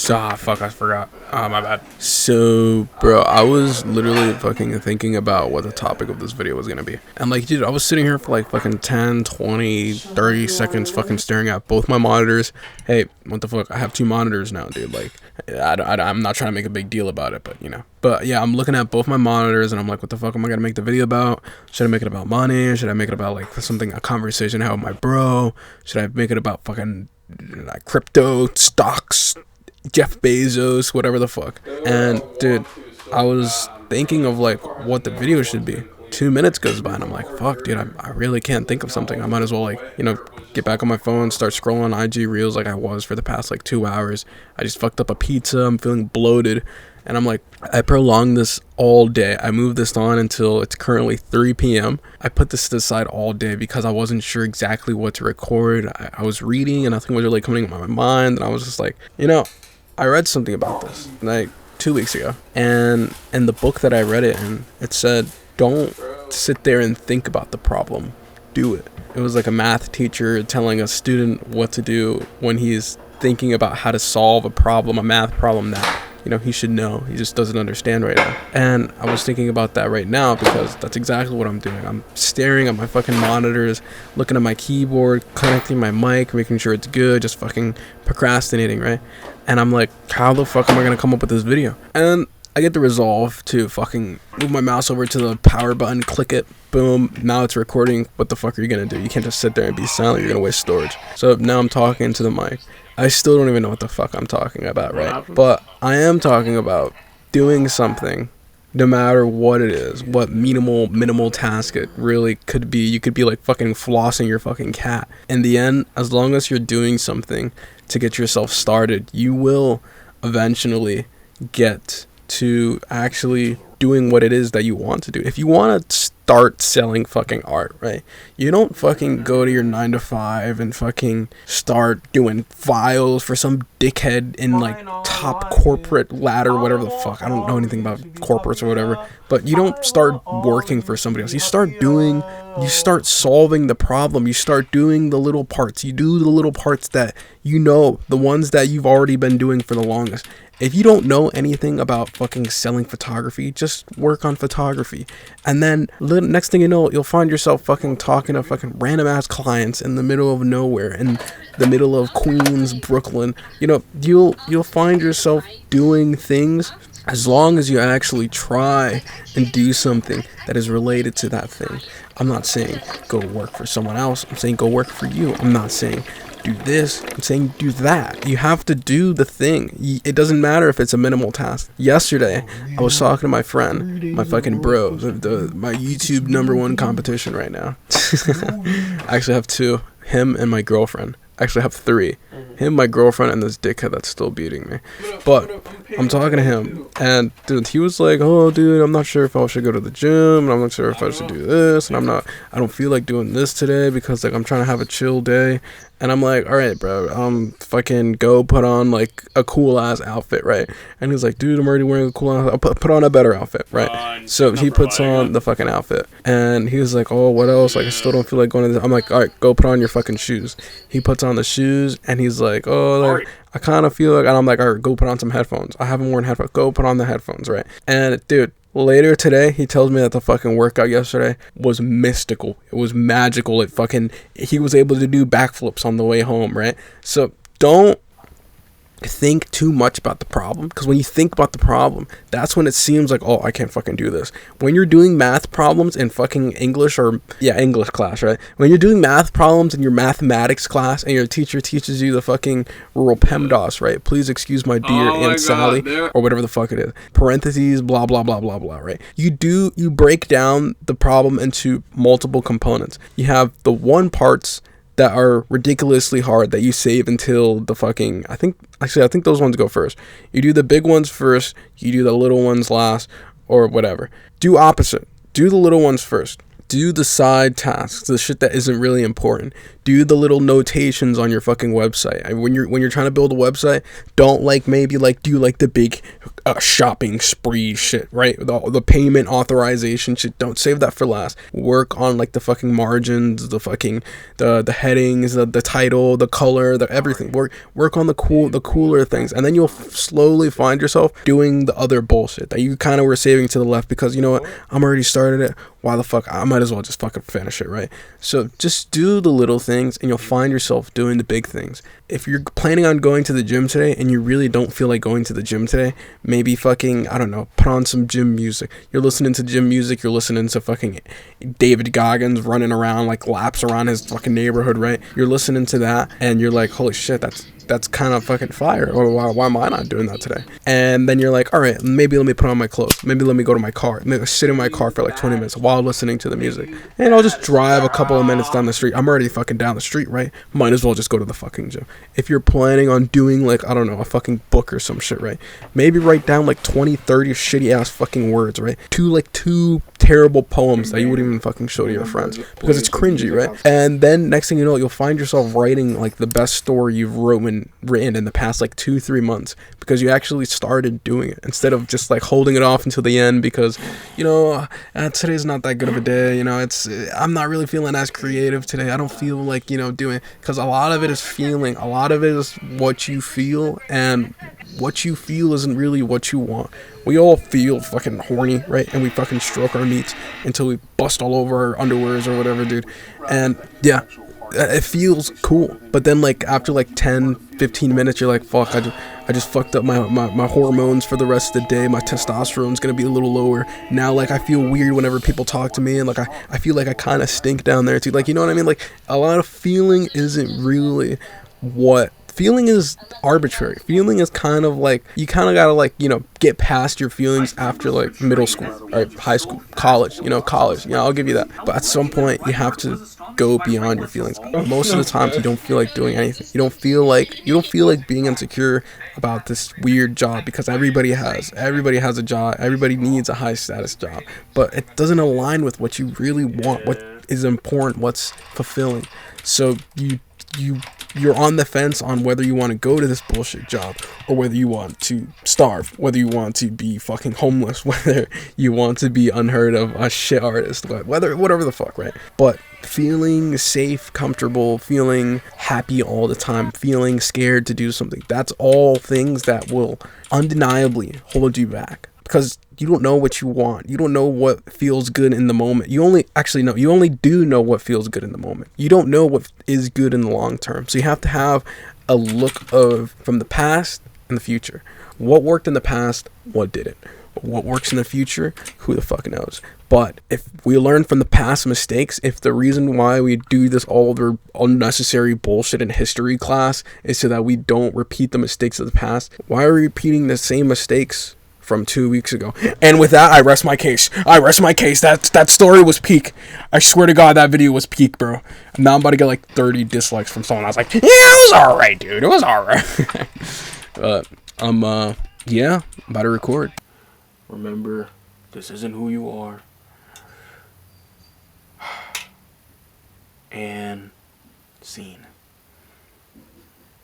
Fuck, I forgot. My bad. So, bro, I was literally fucking thinking about what the topic of this video was gonna be. And, like, dude, I was sitting here for, like, fucking 10, 20, 30 seconds fucking staring at both my monitors. Hey, what the fuck? I have two monitors now, dude. Like, I'm not trying to make a big deal about it, but, you know. But, yeah, I'm looking at both my monitors, and I'm like, what the fuck am I gonna make the video about? Should I make it about money? Should I make it about, like, a conversation I have with my bro? Should I make it about fucking, like, crypto, stocks, Jeff Bezos, whatever the fuck? And dude, I was thinking of like what the video should be. 2 minutes goes by and I'm like, fuck, dude, I really can't think of something. I might as well, like, you know, get back on my phone, start scrolling IG reels like I was for the past like 2 hours. I just fucked up a pizza. I'm feeling bloated. And I'm like, I prolonged this all day. I moved this on until it's currently 3 p.m. I put this to the side all day because I wasn't sure exactly what to record. I was reading and nothing was really coming to my mind. And I was just like, you know, I read something about this like 2 weeks ago. And in the book that I read it in, it said, don't sit there and think about the problem. Do it. It was like a math teacher telling a student what to do when he's thinking about how to solve a problem, a math problem that, you know, he should know. He just doesn't understand right now. And I was thinking about that right now because that's exactly what I'm doing. I'm staring at my fucking monitors, looking at my keyboard, connecting my mic, making sure it's good, just fucking procrastinating, right? And I'm like, how the fuck am I gonna come up with this video? And I get the resolve to fucking move my mouse over to the power button, click it, boom, now it's recording. What the fuck are you gonna do? You can't just sit there and be silent, you're gonna waste storage. So now I'm talking to the mic. I still don't even know what the fuck I'm talking about, right? But I am talking about doing something, no matter what it is, what minimal task it really could be. You could be like fucking flossing your fucking cat. In the end, as long as you're doing something to get yourself started, you will eventually get to actually doing what it is that you want to do. If you want to start selling fucking art, right? You don't fucking go to your 9 to 5 and fucking start doing files for some dickhead in like top corporate ladder, whatever the fuck. I don't know anything about corporates or whatever, but you don't start working for somebody else. You start solving the problem. You start doing the little parts. You do the little parts that you know, the ones that you've already been doing for the longest. If you don't know anything about fucking selling photography, just work on photography. And then next thing you know, you'll find yourself fucking talking to fucking random ass clients in the middle of nowhere, in the middle of Queens, Brooklyn. You know, you'll find yourself doing things as long as you actually try and do something that is related to that thing. I'm not saying go work for someone else. I'm saying go work for you. I'm not saying do this. I'm saying do that. You have to do the thing. It doesn't matter if it's a minimal task. Yesterday, I was talking to my friend, my fucking bro, my YouTube #1 competition right now. I actually have two, him and my girlfriend. I actually have three. Him, my girlfriend, and this dickhead that's still beating me. But I'm talking to him, and dude, he was like, oh, dude, I'm not sure if I should go to the gym, and I'm not sure if I should do this, and I don't feel like doing this today because, like, I'm trying to have a chill day. And I'm like, all right, bro, fucking go put on, like, a cool-ass outfit, right? And he's like, dude, I'm already wearing a cool outfit. I'll put on a better outfit, right? So he puts on the fucking outfit. And he was like, oh, what else? Like, I still don't feel like going to this. I'm like, all right, go put on your fucking shoes. He puts on the shoes, and he's like, oh, like, I kind of feel like, and I'm like, all right, go put on some headphones. I haven't worn headphones. Go put on the headphones, right? And, dude, later today, he tells me that the fucking workout yesterday was mystical. It was magical. He was able to do backflips on the way home, right? So don't think too much about the problem, because when you think about the problem, that's when it seems like, oh, I can't fucking do this. When you're doing math problems in fucking English class, right? When you're doing math problems in your mathematics class and your teacher teaches you the fucking rural PEMDAS, right? Please excuse my dear Aunt Sally, or whatever the fuck it is. Parentheses, blah, blah, blah, blah, blah, right? You break down the problem into multiple components. You have the one parts that are ridiculously hard that you save until the fucking, I think those ones go first. You do the big ones first, you do the little ones last, or whatever. Do opposite. Do the little ones first. Do the side tasks, the shit that isn't really important. Do the little notations on your fucking website. When you're trying to build a website, don't do like the big shopping spree shit, right? The payment authorization shit. Don't save that for last. Work on like the fucking margins, the fucking the headings, the title, the color, the everything. Work on the cooler things, and then you'll slowly find yourself doing the other bullshit that you kind of were saving to the left, because you know what, I'm already started it. Why the fuck, I might as well just fucking finish it, right? So just do the little things and you'll find yourself doing the big things. If you're planning on going to the gym today and you really don't feel like going to the gym today, maybe fucking, I don't know, put on some gym music. You're listening to gym music, you're listening to fucking David Goggins running around like laps around his fucking neighborhood, right? You're listening to that and you're like, holy shit, that's kind of fucking fire. Or why am I not doing that today? And then you're like, all right, maybe let me put on my clothes. Maybe let me go to my car. Maybe sit in my car for like 20 minutes while listening to the music. And I'll just drive a couple of minutes down the street. I'm already fucking down the street, right? Might as well just go to the fucking gym. If you're planning on doing like, I don't know, a fucking book or some shit, right? Maybe write down like 20, 30 shitty ass fucking words, right? Two terrible poems that you wouldn't even fucking show to your friends because it's cringy, right? And then next thing you know, you'll find yourself writing like the best story you've written in the past like 2-3 months because you actually started doing it instead of just like holding it off until the end because, you know, today's not that good of a day, you know, I'm not really feeling as creative today. I don't feel like, you know, doing, because a lot of it is feeling, a lot of it is what you feel, and what you feel isn't really what you want. We all feel fucking horny, right? And we fucking stroke our meats until we bust all over our underwears or whatever, dude. And yeah, it feels cool. But then like after like 10-15 minutes, you're like, fuck, I just fucked up my hormones for the rest of the day. My testosterone's gonna be a little lower. Now like I feel weird whenever people talk to me, and like I feel like I kind of stink down there too. Like, you know what I mean? Like a lot of feeling isn't really what feeling is. Arbitrary. Feeling is kind of like, you kind of gotta like, you know, get past your feelings after like middle school, right? High school, college, yeah, I'll give you that. But at some point you have to go beyond your feelings. Most of the times you don't feel like doing anything. You don't feel like being insecure about this weird job, because everybody has a job. Everybody needs a high status job, but it doesn't align with what you really want, what is important, what's fulfilling. So you're on the fence on whether you want to go to this bullshit job or whether you want to starve, whether you want to be fucking homeless, whether you want to be unheard of, a shit artist, whatever the fuck, right? But feeling safe, comfortable, feeling happy all the time, feeling scared to do something, that's all things that will undeniably hold you back, because you don't know what you want. You don't know what feels good in the moment. You only do know what feels good in the moment. You don't know what is good in the long term. So you have to have a look from the past and the future. What worked in the past, what didn't. What works in the future, who the fuck knows. But if we learn from the past mistakes, if the reason why we do this all the unnecessary bullshit in history class is so that we don't repeat the mistakes of the past, why are we repeating the same mistakes from 2 weeks ago? And with that, I rest my case. That story was peak. I swear to God, that video was peak, bro. Now I'm about to get like 30 dislikes from someone. I was like, yeah, it was alright, dude. It was alright. I'm about to record. Remember, this isn't who you are. And scene.